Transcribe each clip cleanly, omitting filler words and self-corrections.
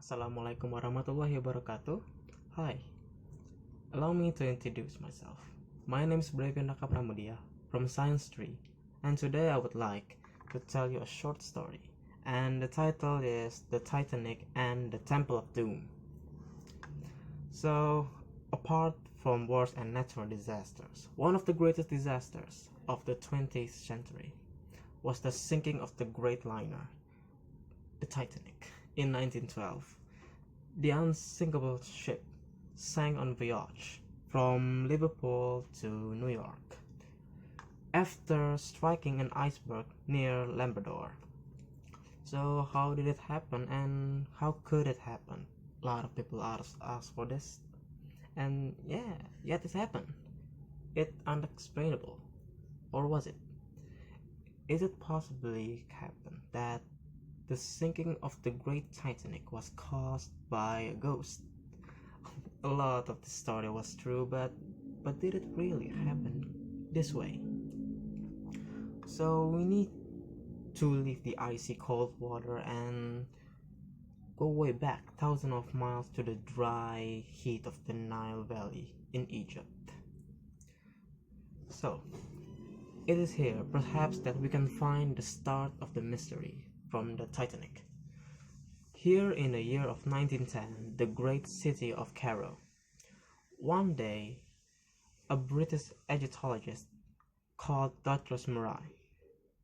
Assalamualaikum warahmatullahi wabarakatuh. Hi, allow me to introduce myself. My name is Breivian Raka Pramudia from Science 3, and today I would like to tell you a short story. And the title is The Titanic and the Temple of Doom. So, apart from wars and natural disasters, one of the greatest disasters of the 20th century was the sinking of the great liner, the Titanic, in 1912. The unsinkable ship sank on voyage from Liverpool to New York after striking an iceberg near Labrador. So how did it happen and how could it happen? A lot of people ask for this, and yet it happened. It unexplainable, or was it? Is it possibly happen that the sinking of the great Titanic was caused by a ghost? A lot of the story was true, but did it really happen this way? So we need to leave the icy cold water and go way back thousands of miles to the dry heat of the Nile Valley in Egypt. So it is here perhaps that we can find the start of the mystery from the Titanic. Here in the year of 1910, the great city of Cairo. One day, a British Egyptologist called Douglas Murray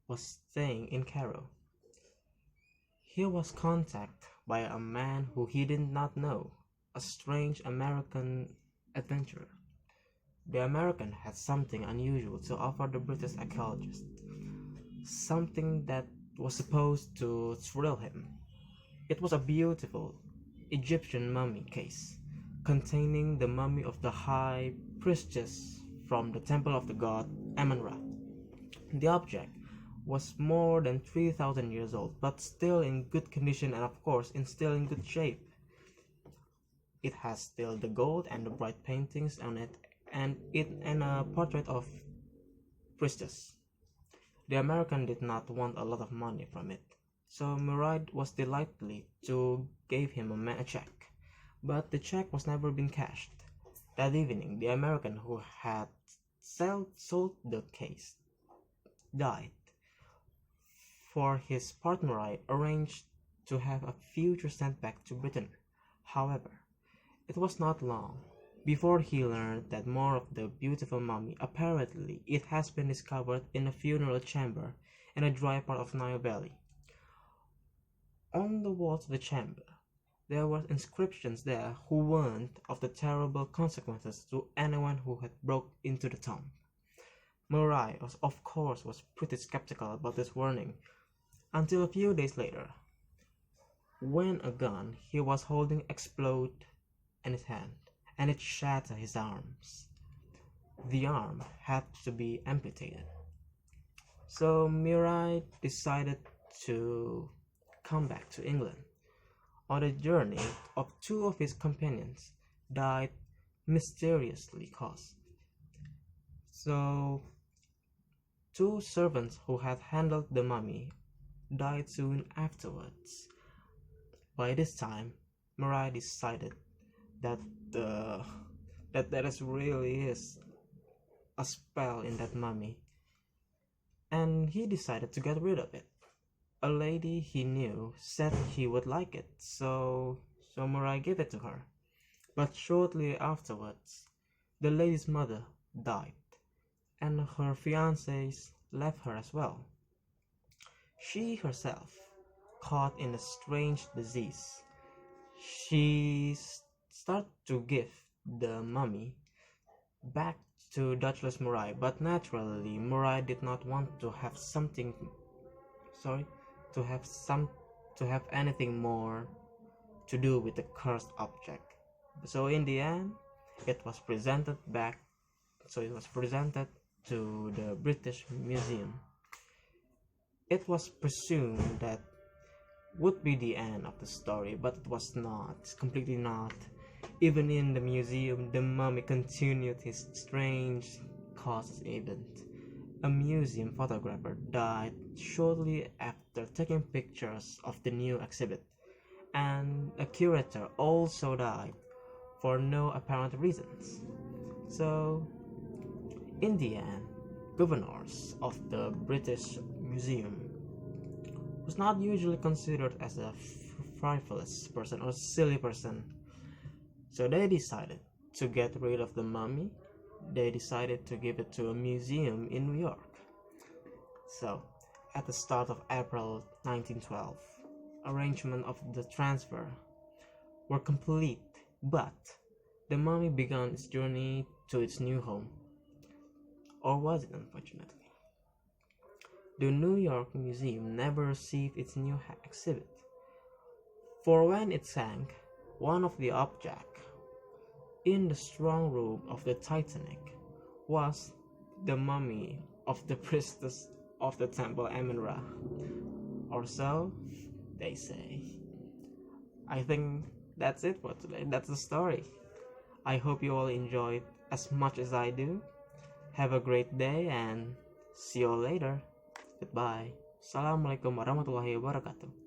was staying in Cairo. He was contacted by a man who he did not know, a strange American adventurer. The American had something unusual to offer the British archaeologist, something that was supposed to thrill him. It was a beautiful Egyptian mummy case containing the mummy of the high priestess from the temple of the god Amun-Ra. The object was more than 3,000 years old, but still in good condition and of course still in good shape. It has still the gold and the bright paintings on it and a portrait of priestess. The American did not want a lot of money from it, so Murray was delighted to give him a check, but the check was never been cashed. That evening, the American who had sold the case died. For his part, Murray arranged to have a future sent back to Britain. However, it was not long before he learned that more of the beautiful mummy, apparently it has been discovered in a funeral chamber in a dry part of Nile Valley. On the walls of the chamber, there were inscriptions there who warned of the terrible consequences to anyone who had broke into the tomb. Murray of course was pretty skeptical about this warning, until a few days later, when a gun he was holding exploded in his hand, and it shattered his arms. The arm had to be amputated. So Murray decided to come back to England. On the journey, two of his companions died mysteriously caused. So two servants who had handled the mummy died soon afterwards. By this time, Murray decided that there really is a spell in that mummy, and he decided to get rid of it. A lady he knew said he would like it, so Murray gave it to her. But shortly afterwards, the lady's mother died, and her fiancés left her as well. She herself caught in a strange disease. She started to give the mummy back to Douglas Murray, but naturally Murray did not want to have anything more to do with the cursed object. So in the end, it was presented to the British Museum. It was presumed that would be the end of the story, but it was not, completely not. Even in the museum, the mummy continued his strange causes event. A museum photographer died shortly after taking pictures of the new exhibit, and a curator also died for no apparent reasons. So, in the end, governors of the British Museum was not usually considered as a frivolous person or silly person. So they decided to get rid of the mummy. They decided to give it to a museum in New York. So, at the start of April 1912, arrangement of the transfer were complete, but the mummy began its journey to its new home. Or was it, unfortunately? The New York Museum never received its new exhibit, for when it sank, one of the objects in the strong room of the Titanic was the mummy of the priestess of the temple Amun-Ra, or so they say. I think that's it for today. That's the story. I hope you all enjoyed as much as I do. Have a great day and see you all later. Goodbye. Assalamualaikum warahmatullahi wabarakatuh.